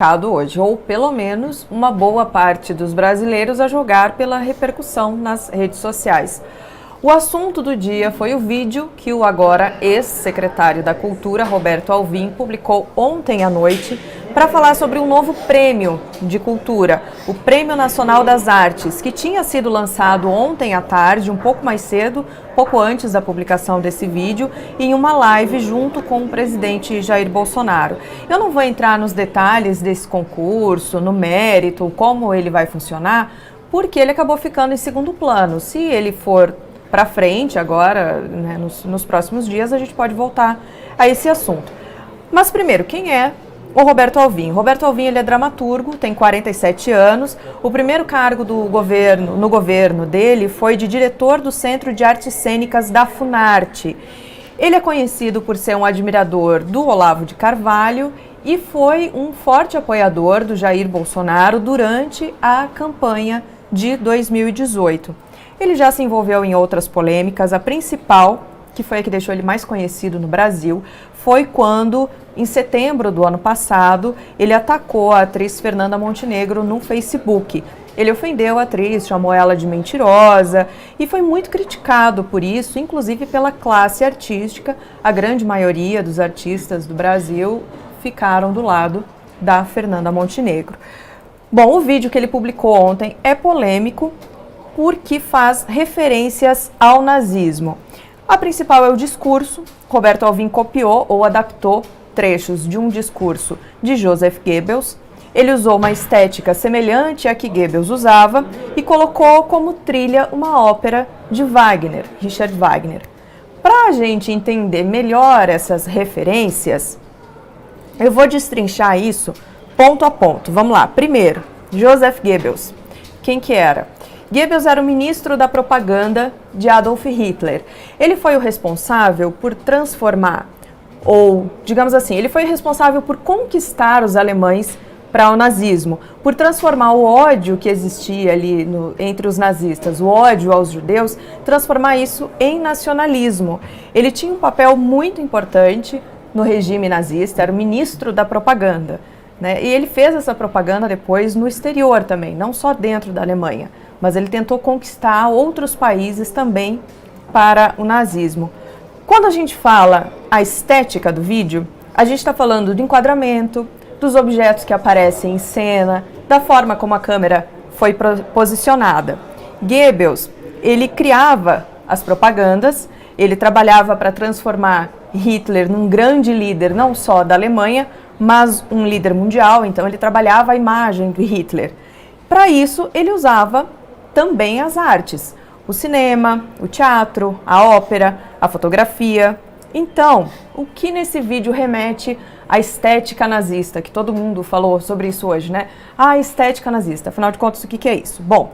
Hoje, ou pelo menos uma boa parte dos brasileiros a julgar pela repercussão nas redes sociais. O assunto do dia foi o vídeo que o agora ex-secretário da Cultura, Roberto Alvim, publicou ontem à noite para falar sobre um novo prêmio de cultura, o Prêmio Nacional das Artes, que tinha sido lançado ontem à tarde, um pouco mais cedo, pouco antes da publicação desse vídeo, em uma live junto com o presidente Jair Bolsonaro. Eu não vou entrar nos detalhes desse concurso, no mérito, como ele vai funcionar, porque ele acabou ficando em segundo plano. Se ele for para frente agora, né, nos próximos dias, a gente pode voltar a esse assunto. Mas primeiro, quem é o Roberto Alvim? Roberto Alvim, ele é dramaturgo, tem 47 anos. O primeiro cargo no governo dele foi de diretor do Centro de Artes Cênicas da Funarte. Ele é conhecido por ser um admirador do Olavo de Carvalho e foi um forte apoiador do Jair Bolsonaro durante a campanha de 2018. Ele já se envolveu em outras polêmicas, a principal, que foi a que deixou ele mais conhecido no Brasil, foi quando, em setembro do ano passado, ele atacou a atriz Fernanda Montenegro no Facebook. Ele ofendeu a atriz, chamou ela de mentirosa e foi muito criticado por isso, inclusive pela classe artística. A grande maioria dos artistas do Brasil ficaram do lado da Fernanda Montenegro. Bom, o vídeo que ele publicou ontem é polêmico, porque faz referências ao nazismo. A principal é o discurso. Roberto Alvim copiou ou adaptou trechos de um discurso de Joseph Goebbels. Ele usou uma estética semelhante à que Goebbels usava e colocou como trilha uma ópera de Wagner, Richard Wagner. Para a gente entender melhor essas referências, eu vou destrinchar isso ponto a ponto. Vamos lá. Primeiro, Joseph Goebbels. Quem que era? Goebbels era o ministro da propaganda de Adolf Hitler. Ele foi o responsável por transformar, ou digamos assim, ele foi responsável por conquistar os alemães para o nazismo, por transformar o ódio que existia ali entre os nazistas, o ódio aos judeus, transformar isso em nacionalismo. Ele tinha um papel muito importante no regime nazista, era o ministro da propaganda, né? E ele fez essa propaganda depois no exterior também, não só dentro da Alemanha, mas ele tentou conquistar outros países também para o nazismo. Quando a gente fala a estética do vídeo, a gente está falando do enquadramento, dos objetos que aparecem em cena, da forma como a câmera foi posicionada. Goebbels, ele criava as propagandas, ele trabalhava para transformar Hitler num grande líder, não só da Alemanha, mas um líder mundial, então ele trabalhava a imagem de Hitler. Para isso, ele usava também as artes, o cinema, o teatro, a ópera, a fotografia. Então, o que nesse vídeo remete à estética nazista, que todo mundo falou sobre isso hoje, né? A estética nazista, afinal de contas, o que é isso? Bom,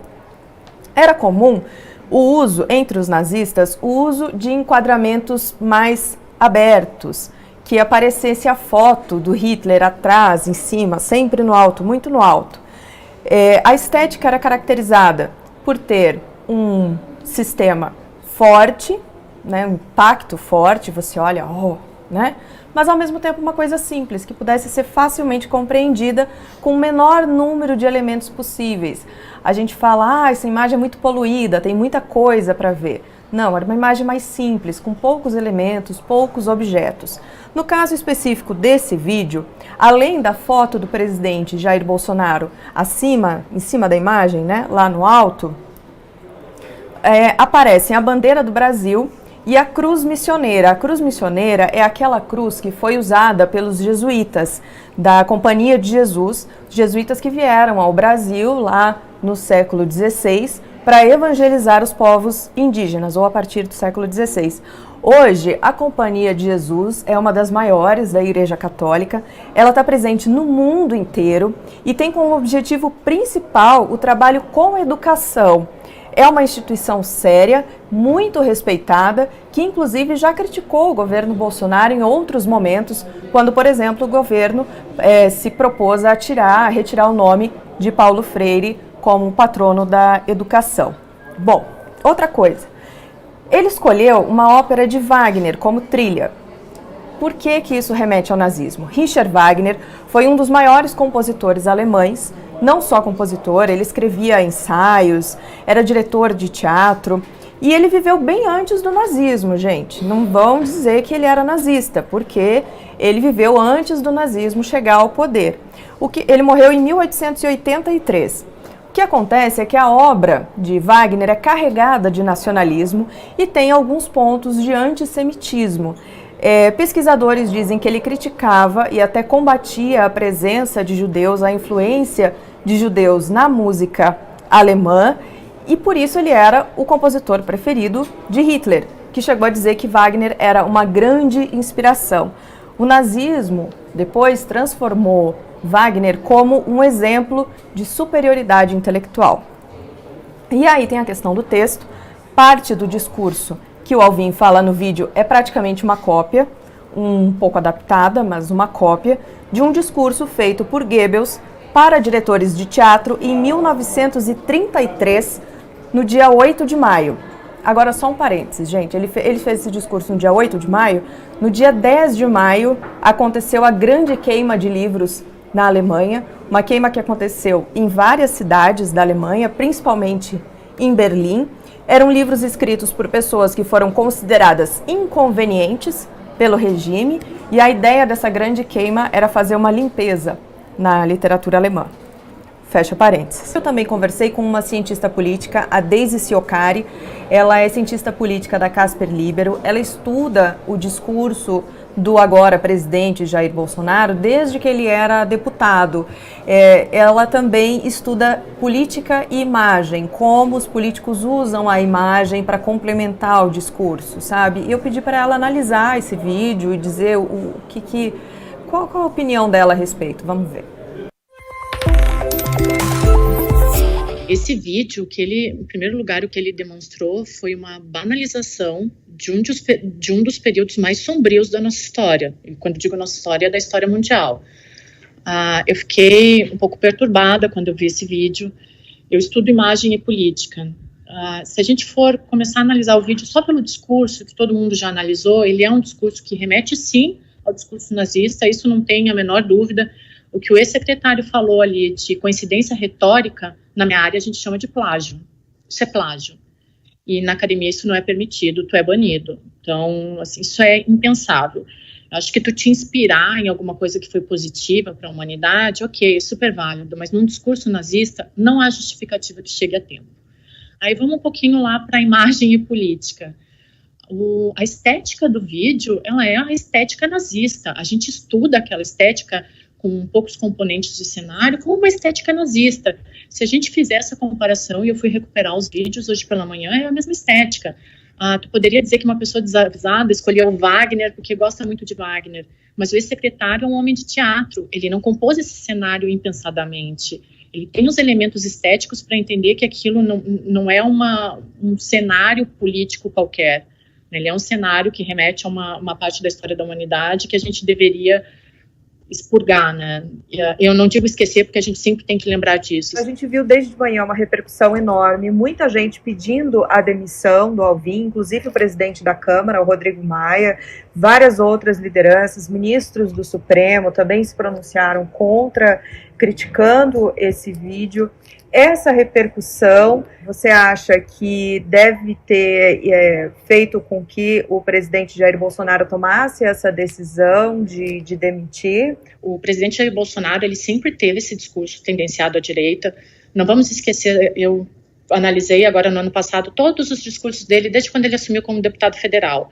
era comum o uso, entre os nazistas, o uso de enquadramentos mais abertos, que aparecesse a foto do Hitler atrás, em cima, sempre no alto, muito no alto. A estética era caracterizada por ter um sistema forte, né, um impacto forte, você olha, né? Mas ao mesmo tempo uma coisa simples, que pudesse ser facilmente compreendida com o menor número de elementos possíveis. A gente fala, essa imagem é muito poluída, tem muita coisa para ver. Não, era uma imagem mais simples, com poucos elementos, poucos objetos. No caso específico desse vídeo, além da foto do presidente Jair Bolsonaro em cima da imagem, né, lá no alto, aparecem a bandeira do Brasil e a cruz missioneira. A cruz missioneira é aquela cruz que foi usada pelos jesuítas da Companhia de Jesus, jesuítas que vieram ao Brasil lá no século XVI para evangelizar os povos indígenas, ou a partir do século XVI. Hoje, a Companhia de Jesus é uma das maiores da Igreja Católica, ela está presente no mundo inteiro e tem como objetivo principal o trabalho com a educação. É uma instituição séria, muito respeitada, que inclusive já criticou o governo Bolsonaro em outros momentos, quando, por exemplo, o governo se propôs a retirar o nome de Paulo Freire como patrono da educação. Bom, outra coisa, ele escolheu uma ópera de Wagner como trilha. Por que que isso remete ao nazismo? Richard Wagner foi um dos maiores compositores alemães, não só compositor, ele escrevia ensaios, era diretor de teatro, e ele viveu bem antes do nazismo, gente. Não vão dizer que ele era nazista, porque ele viveu antes do nazismo chegar ao poder. Ele morreu em 1883. O que acontece é que a obra de Wagner é carregada de nacionalismo e tem alguns pontos de antissemitismo. Pesquisadores dizem que ele criticava e até combatia a presença de judeus, a influência de judeus na música alemã, e por isso ele era o compositor preferido de Hitler, que chegou a dizer que Wagner era uma grande inspiração. O nazismo depois transformou Wagner como um exemplo de superioridade intelectual. E aí tem a questão do texto. Parte do discurso que o Alvin fala no vídeo é praticamente uma cópia, um pouco adaptada, mas uma cópia, de um discurso feito por Goebbels para diretores de teatro em 1933, no dia 8 de maio. Agora, só um parênteses, gente. Ele fez esse discurso no dia 8 de maio. No dia 10 de maio, aconteceu a grande queima de livros na Alemanha, uma queima que aconteceu em várias cidades da Alemanha, principalmente em Berlim. Eram livros escritos por pessoas que foram consideradas inconvenientes pelo regime, e a ideia dessa grande queima era fazer uma limpeza na literatura alemã. Fecha parênteses. Eu também conversei com uma cientista política, a Daisy Siocari. Ela é cientista política da Casper Libero. Ela estuda o discurso do agora presidente Jair Bolsonaro desde que ele era deputado. Ela também estuda política e imagem, como os políticos usam a imagem para complementar o discurso, sabe? E eu pedi para ela analisar esse vídeo e dizer qual a opinião dela a respeito. Vamos ver. Esse vídeo, em primeiro lugar, o que ele demonstrou foi uma banalização de um dos períodos mais sombrios da nossa história. E quando digo nossa história, é da história mundial. Eu fiquei um pouco perturbada quando eu vi esse vídeo. Eu estudo imagem e política. Se a gente for começar a analisar o vídeo só pelo discurso, que todo mundo já analisou, ele é um discurso que remete, sim, ao discurso nazista, isso não tem a menor dúvida. O que o ex-secretário falou ali de coincidência retórica, na minha área a gente chama de plágio. Isso é plágio. E na academia isso não é permitido, tu é banido. Então, assim, isso é impensável. Acho que tu te inspirar em alguma coisa que foi positiva para a humanidade, ok, é super válido, mas num discurso nazista não há justificativa que chegue a tempo. Aí vamos um pouquinho lá para a imagem e política. A estética do vídeo, ela é a estética nazista. A gente estuda aquela estética com poucos componentes de cenário, como uma estética nazista. Se a gente fizer essa comparação, e eu fui recuperar os vídeos hoje pela manhã, é a mesma estética. Tu poderia dizer que uma pessoa desavisada escolheu o Wagner porque gosta muito de Wagner, mas o ex-secretário é um homem de teatro, ele não compôs esse cenário impensadamente. Ele tem os elementos estéticos para entender que aquilo não é um cenário político qualquer. Ele é um cenário que remete a uma parte da história da humanidade que a gente deveria expurgar, né? Eu não digo esquecer, porque a gente sempre tem que lembrar disso. A gente viu desde de manhã uma repercussão enorme, muita gente pedindo a demissão do Alvin, inclusive o presidente da Câmara, o Rodrigo Maia, várias outras lideranças, ministros do Supremo também se pronunciaram contra, criticando esse vídeo. Essa repercussão, você acha que deve ter feito com que o presidente Jair Bolsonaro tomasse essa decisão de demitir? O presidente Jair Bolsonaro, ele sempre teve esse discurso tendenciado à direita. Não vamos esquecer, eu analisei agora no ano passado todos os discursos dele, desde quando ele assumiu como deputado federal.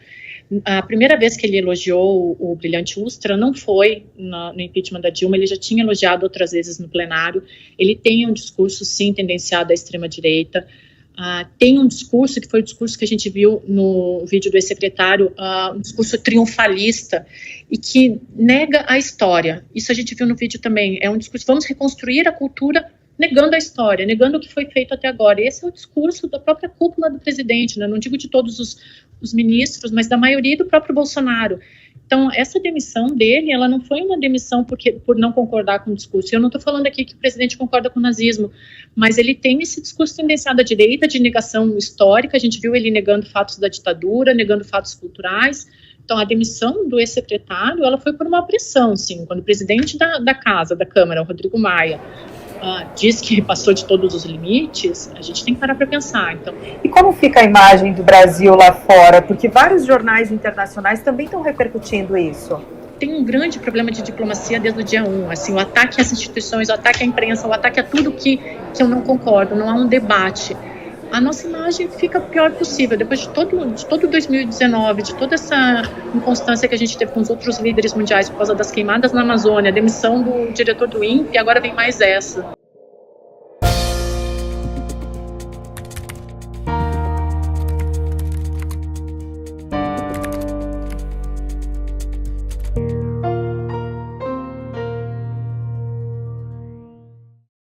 A primeira vez que ele elogiou o brilhante Ustra não foi no impeachment da Dilma, ele já tinha elogiado outras vezes no plenário. Ele tem um discurso, sim, tendenciado à extrema-direita. Tem um discurso, que foi o discurso que a gente viu no vídeo do ex-secretário, um discurso triunfalista e que nega a história. Isso a gente viu no vídeo também. É um discurso, vamos reconstruir a cultura negando a história, negando o que foi feito até agora. Esse é o discurso da própria cúpula do presidente, né? Não digo de todos os ministros, mas da maioria do próprio Bolsonaro. Então, essa demissão dele, ela não foi uma demissão por não concordar com o discurso. Eu não estou falando aqui que o presidente concorda com o nazismo, mas ele tem esse discurso tendenciado à direita, de negação histórica. A gente viu ele negando fatos da ditadura, negando fatos culturais, Então, a demissão do ex-secretário, ela foi por uma pressão, sim. Quando o presidente da casa, da Câmara, o Rodrigo Maia, diz que passou de todos os limites, a gente tem que parar para pensar. Então, e como fica a imagem do Brasil lá fora? Porque vários jornais internacionais também estão repercutindo isso. Tem um grande problema de diplomacia desde o dia 1, assim, o ataque às instituições, o ataque à imprensa, o ataque a tudo que eu não concordo, não há um debate. A nossa imagem fica o pior possível, depois de todo 2019, de toda essa inconstância que a gente teve com os outros líderes mundiais por causa das queimadas na Amazônia, a demissão do diretor do INPE, e agora vem mais essa.